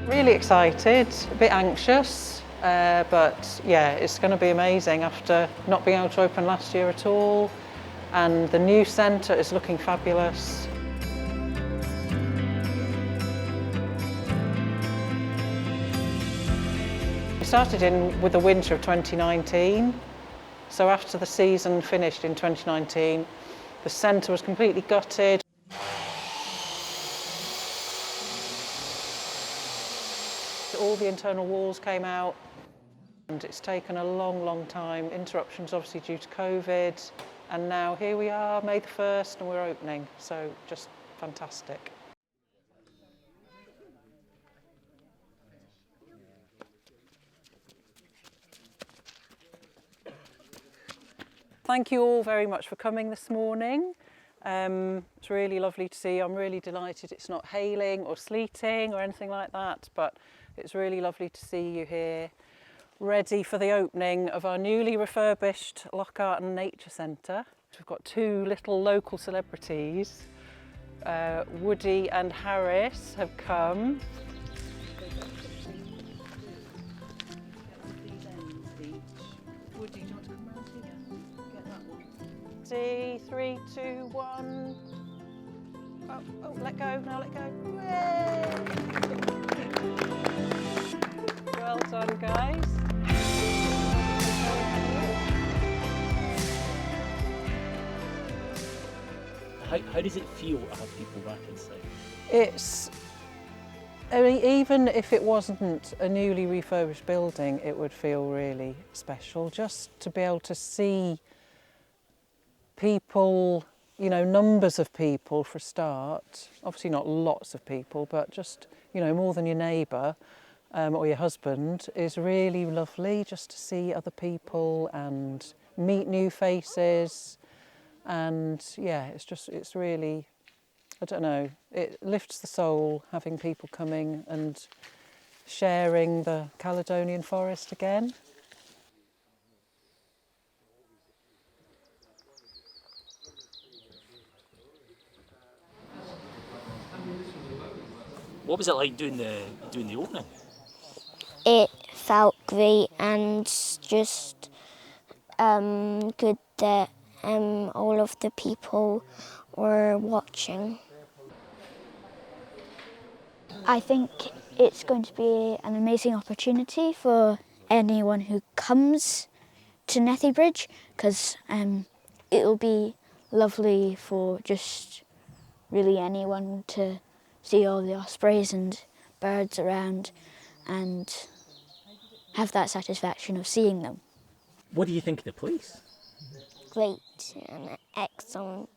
Really excited, a bit anxious, but yeah, it's going to be amazing after not being able to open last year at all. And the new centre is looking fabulous. We started in with the winter of 2019. So after the season finished in 2019, the centre was completely gutted. All the internal walls came out, and it's taken a long time. Interruptions obviously due to COVID, and now here we are, May the 1st, and we're opening, so just fantastic. Thank you all very much for coming this morning. It's really lovely to see. I'm really delighted it's not hailing or sleeting or anything like that, but it's really lovely to see you here, ready for the opening of our newly refurbished Loch Garten Nature Centre. We've got two little local celebrities. Woody and Harris have come. Woody, do you want to come round here? Get that one. 3, 2, 1. Oh, let go, now let go. Yay! Well done, guys. How does it feel to have people back inside? I mean, even if it wasn't a newly refurbished building, it would feel really special just to be able to see people, you know, numbers of people for a start. Obviously not lots of people, but just, you know, more than your neighbour or your husband is really lovely, just to see other people and meet new faces. And yeah, it's really, I don't know, it lifts the soul having people coming and sharing the Caledonian forest again. What was it like doing the opening? It felt great and just good that all of the people were watching. I think it's going to be an amazing opportunity for anyone who comes to Nethy Bridge, because it'll be lovely for just really anyone to see all the ospreys and birds around and have that satisfaction of seeing them. What do you think of the place? Great and excellent.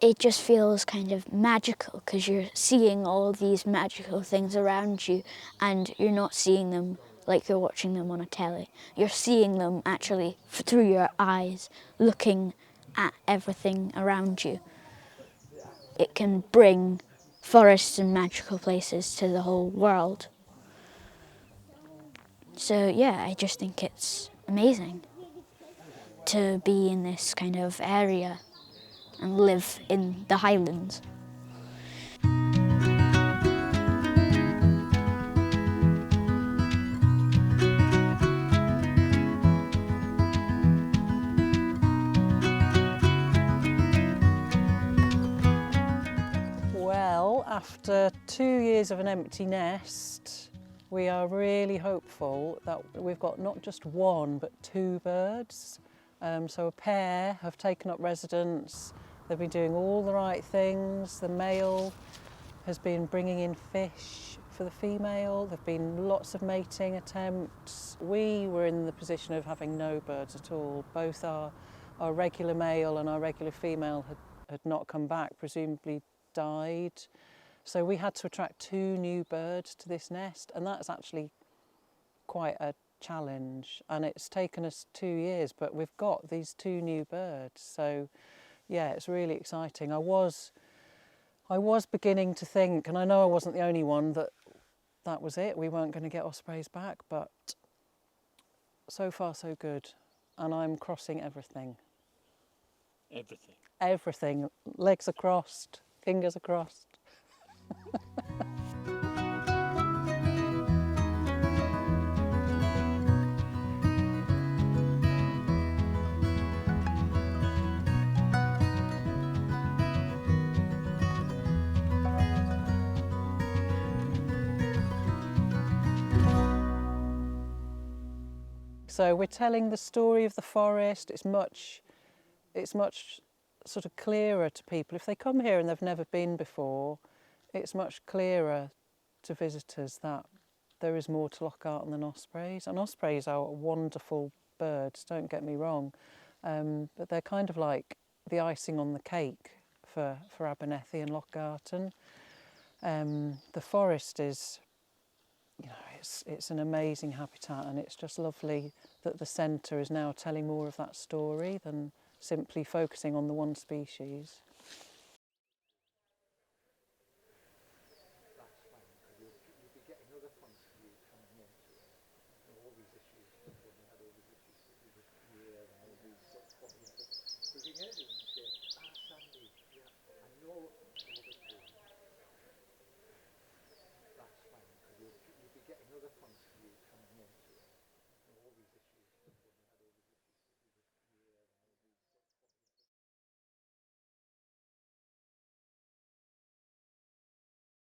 It just feels kind of magical because you're seeing all these magical things around you and you're not seeing them like you're watching them on a telly. You're seeing them actually through your eyes, looking at everything around you. It can bring forests and magical places to the whole world. So yeah, I just think it's amazing to be in this kind of area and live in the Highlands. Well, after 2 years of an empty nest, we are really hopeful that we've got not just one but 2 birds. So a pair have taken up residence. They've been doing all the right things. The male has been bringing in fish for the female. There've been lots of mating attempts. We were in the position of having no birds at all. Both our regular male and our regular female had not come back, presumably died. So we had to attract 2 new birds to this nest, and that's actually quite a challenge, and it's taken us 2 years, but we've got these 2 new birds. So yeah, it's really exciting. I was beginning to think, and I know I wasn't the only one, that was it, we weren't going to get ospreys back, but so far so good, and I'm crossing everything. Everything. Legs are crossed, fingers are crossed. So we're telling the story of the forest. It's much sort of clearer to people. If they come here and they've never been before, it's much clearer to visitors that there is more to Loch Garten than ospreys. And ospreys are wonderful birds, don't get me wrong, but they're kind of like the icing on the cake for Abernethy and Loch Garten. The forest is, you know, it's an amazing habitat, and it's just lovely that the centre is now telling more of that story than simply focusing on the one species.